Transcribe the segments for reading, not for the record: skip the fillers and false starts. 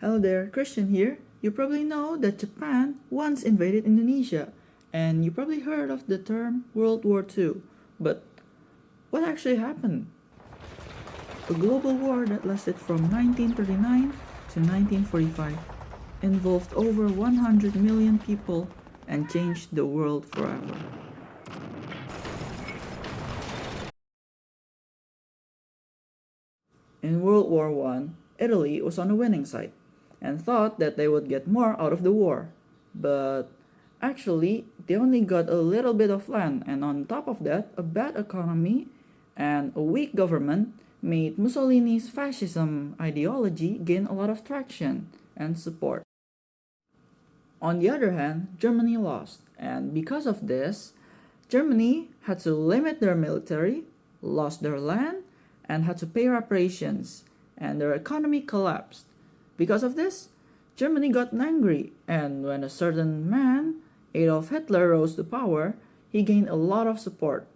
Hello there, Christian here. You probably know that Japan once invaded Indonesia, and you probably heard of the term World War II. But what actually happened? A global war that lasted from 1939 to 1945 involved over 100 million people and changed the world forever. In World War I, Italy was on the winning side and thought that they would get more out of the war. But actually, they only got a little bit of land, and on top of that, a bad economy and a weak government made Mussolini's fascism ideology gain a lot of traction and support. On the other hand, Germany lost, and because of this, Germany had to limit their military, lost their land, and had to pay reparations, and their economy collapsed. Because of this, Germany got angry, and when a certain man, Adolf Hitler, rose to power, he gained a lot of support.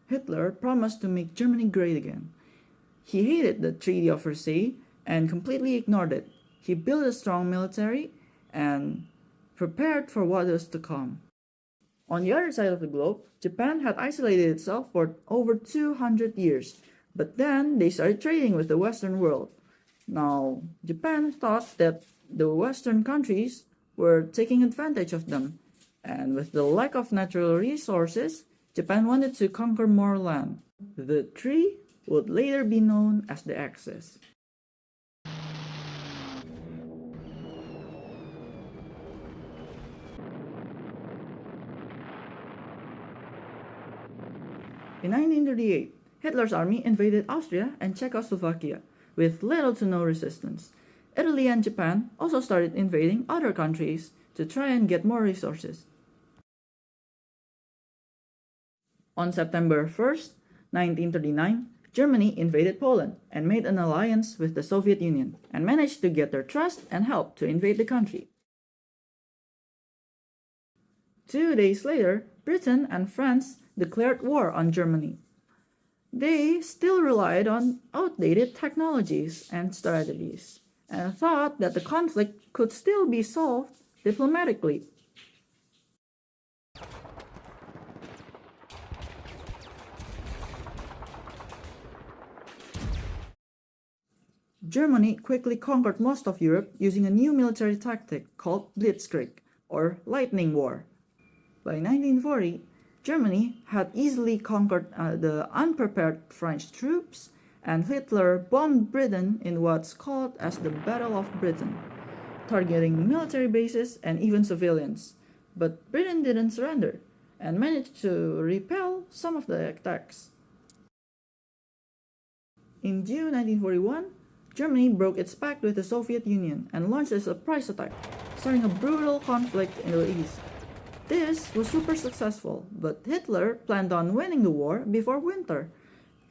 Hitler promised to make Germany great again. He hated the Treaty of Versailles and completely ignored it. He built a strong military and prepared for what was to come. On the other side of the globe, Japan had isolated itself for over 200 years, but then they started trading with the Western world. Now, Japan thought that the Western countries were taking advantage of them, and with the lack of natural resources, Japan wanted to conquer more land. The tree would later be known as the Axis. In 1938, Hitler's army invaded Austria and Czechoslovakia with little to no resistance. Italy and Japan also started invading other countries to try and get more resources. On September 1st, 1939, Germany invaded Poland and made an alliance with the Soviet Union and managed to get their trust and help to invade the country. 2 days later, Britain and France declared war on Germany. They still relied on outdated technologies and strategies and thought that the conflict could still be solved diplomatically. Germany quickly conquered most of Europe using a new military tactic called Blitzkrieg, or lightning war. By 1940, Germany had easily conquered the unprepared French troops, and Hitler bombed Britain in what's called as the Battle of Britain, targeting military bases and even civilians. But Britain didn't surrender and managed to repel some of the attacks. In June 1941, Germany broke its pact with the Soviet Union and launched a surprise attack, starting a brutal conflict in the east. This was super successful, but Hitler planned on winning the war before winter.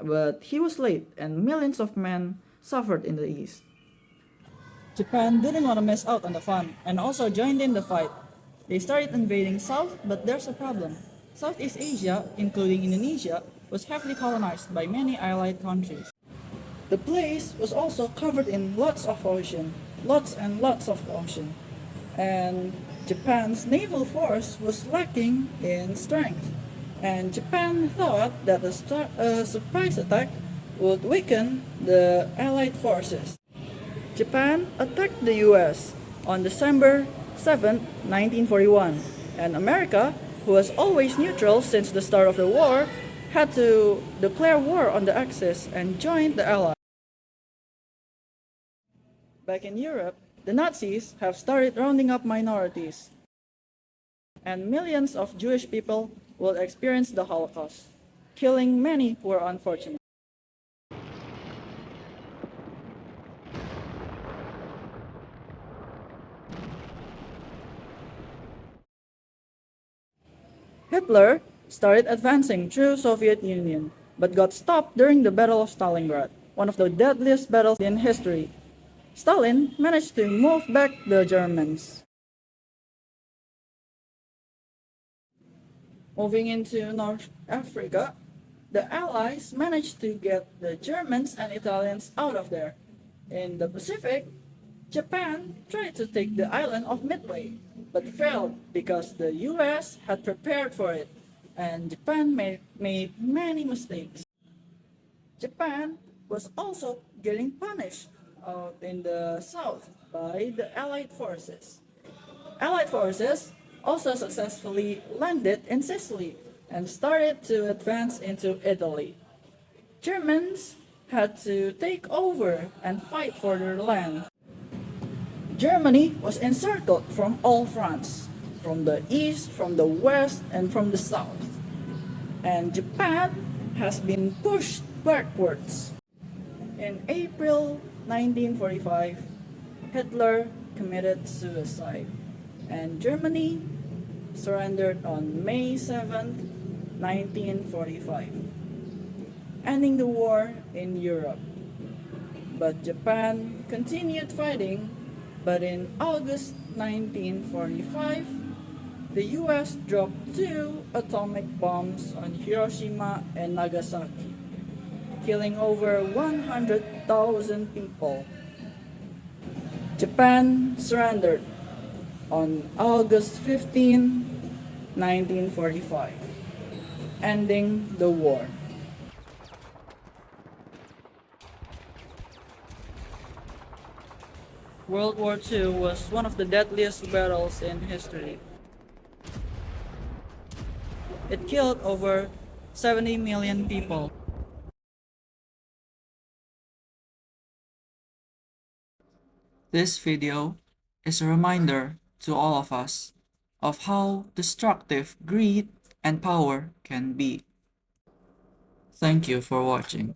But he was late, and millions of men suffered in the east. Japan didn't want to miss out on the fun and also joined in the fight. They started invading south, but there's a problem. Southeast Asia, including Indonesia, was heavily colonized by many allied countries. The place was also covered in lots of ocean, lots and lots of ocean. And Japan's naval force was lacking in strength, and Japan thought that a surprise attack would weaken the Allied forces. Japan attacked the US on December 7, 1941, and America, who was always neutral since the start of the war, had to declare war on the Axis and join the Allies. Back in Europe, the Nazis have started rounding up minorities, and millions of Jewish people will experience the Holocaust, killing many who are unfortunate. Hitler started advancing through Soviet Union, but got stopped during the Battle of Stalingrad, one of the deadliest battles in history. Stalin managed to move back the Germans. Moving into North Africa, the Allies managed to get the Germans and Italians out of there. In the Pacific, Japan tried to take the island of Midway, but failed because the US had prepared for it, and Japan made many mistakes. Japan was also getting punished out in the south by the Allied forces. Allied forces also successfully landed in Sicily and started to advance into Italy. Germans had to take over and fight for their land. Germany was encircled from all fronts, from the east, from the west, and from the south. And Japan has been pushed backwards. In April 1945, Hitler committed suicide, and Germany surrendered on May 7th, 1945, ending the war in Europe. But Japan continued fighting, but in August 1945, the US dropped two atomic bombs on Hiroshima and Nagasaki, killing over 100,000 people. Japan surrendered on August 15, 1945, ending the war. World War II was one of the deadliest battles in history. It killed over 70 million people. This video is a reminder to all of us of how destructive greed and power can be. Thank you for watching.